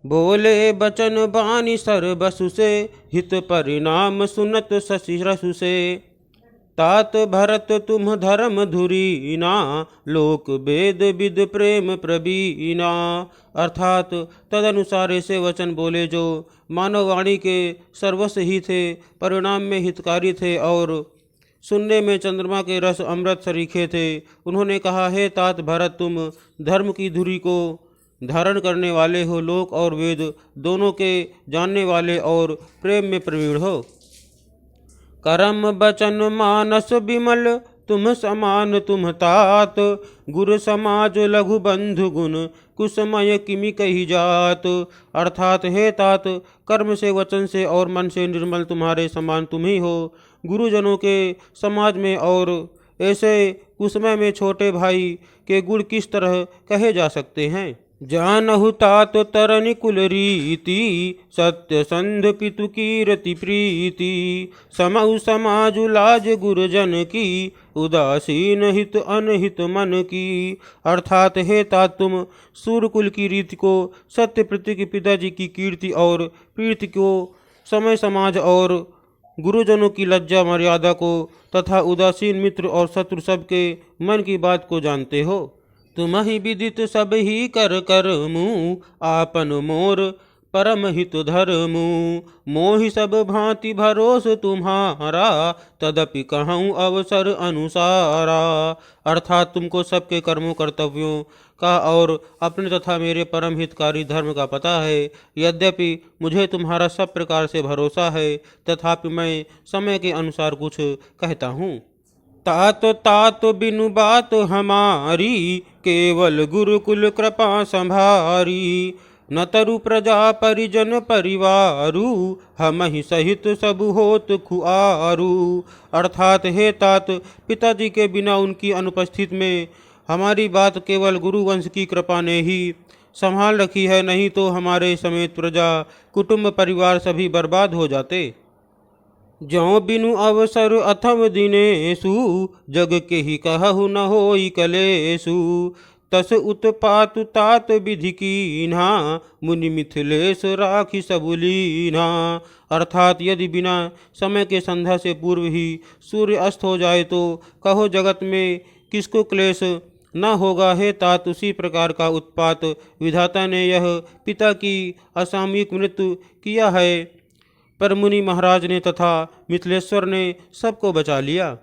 बोले बचन बानी सर बसु से, हित परिणाम सुनत शशि रसु से। तात भरत तुम धर्म धुरीना, लोक वेद विद प्रेम प्रवीणा। अर्थात तदनुसार ऐसे वचन बोले जो मानववाणी के सर्वस्व ही थे, परिणाम में हितकारी थे और सुनने में चंद्रमा के रस अमृत सरीखे थे। उन्होंने कहा, हे तात भरत, तुम धर्म की धुरी को धारण करने वाले हो, लोक और वेद दोनों के जानने वाले और प्रेम में प्रवीण हो। करम बचन मानस विमल, तुम समान तुम तात। गुरु समाज लघु बंधु गुण, कुसमय किमि कही जात। अर्थात हे तात, कर्म से वचन से और मन से निर्मल तुम्हारे समान तुम ही हो। गुरुजनों के समाज में और ऐसे कुसमय में छोटे भाई के गुण किस तरह कहे जा सकते हैं। जानहु तात तरनि कुल रीति, सत्य संध पितु कीरति प्रीति। समहु समाजु लाज गुरुजन की, उदासीन हित अनहित मन की। अर्थात हे तात, तुम सूर्यकुल की रीति को, सत्य प्रति के पिताजी की कीर्ति और प्रीति को, समय समाज और गुरुजनों की लज्जा मर्यादा को, तथा उदासीन मित्र और शत्रु सबके मन की बात को जानते हो। तुम ही विदित सब ही कर करमु, आपन मोर परम हित धर्मु। मोहि सब भांति भरोस तुम्हारा, तदपि कहूँ अवसर अनुसारा। अर्थात तुमको सबके कर्मों कर्तव्यों का और अपने तथा मेरे परम हितकारी धर्म का पता है। यद्यपि मुझे तुम्हारा सब प्रकार से भरोसा है, तथापि मैं समय के अनुसार कुछ कहता हूँ। तात तात बिनु बात हमारी, केवल गुरुकुल कृपा संभारी। न तरु प्रजा परिजन परिवारु, हम ही सहित सब होत खुआरू। अर्थात हे तात, पिताजी के बिना उनकी अनुपस्थित में हमारी बात केवल गुरुवंश की कृपा ने ही संभाल रखी है, नहीं तो हमारे समेत प्रजा कुटुंब परिवार सभी बर्बाद हो जाते। ज्यों बिनु अवसर अथम दिनेषु, जग के ही कहु न होई कलेषु। तस उत्पातु तात विधि कीन्हा, मुनि मिथिलेश राखी सबुलीन्हा। अर्थात यदि बिना समय के संध्या से पूर्व ही सूर्य अस्त हो जाए तो कहो जगत में किसको क्लेश न होगा। हे तात, उसी प्रकार का उत्पात विधाता ने यह पिता की असामयिक मृत्यु किया है, पर मुनि महाराज ने तथा मिथिलेश्वर ने सबको बचा लिया।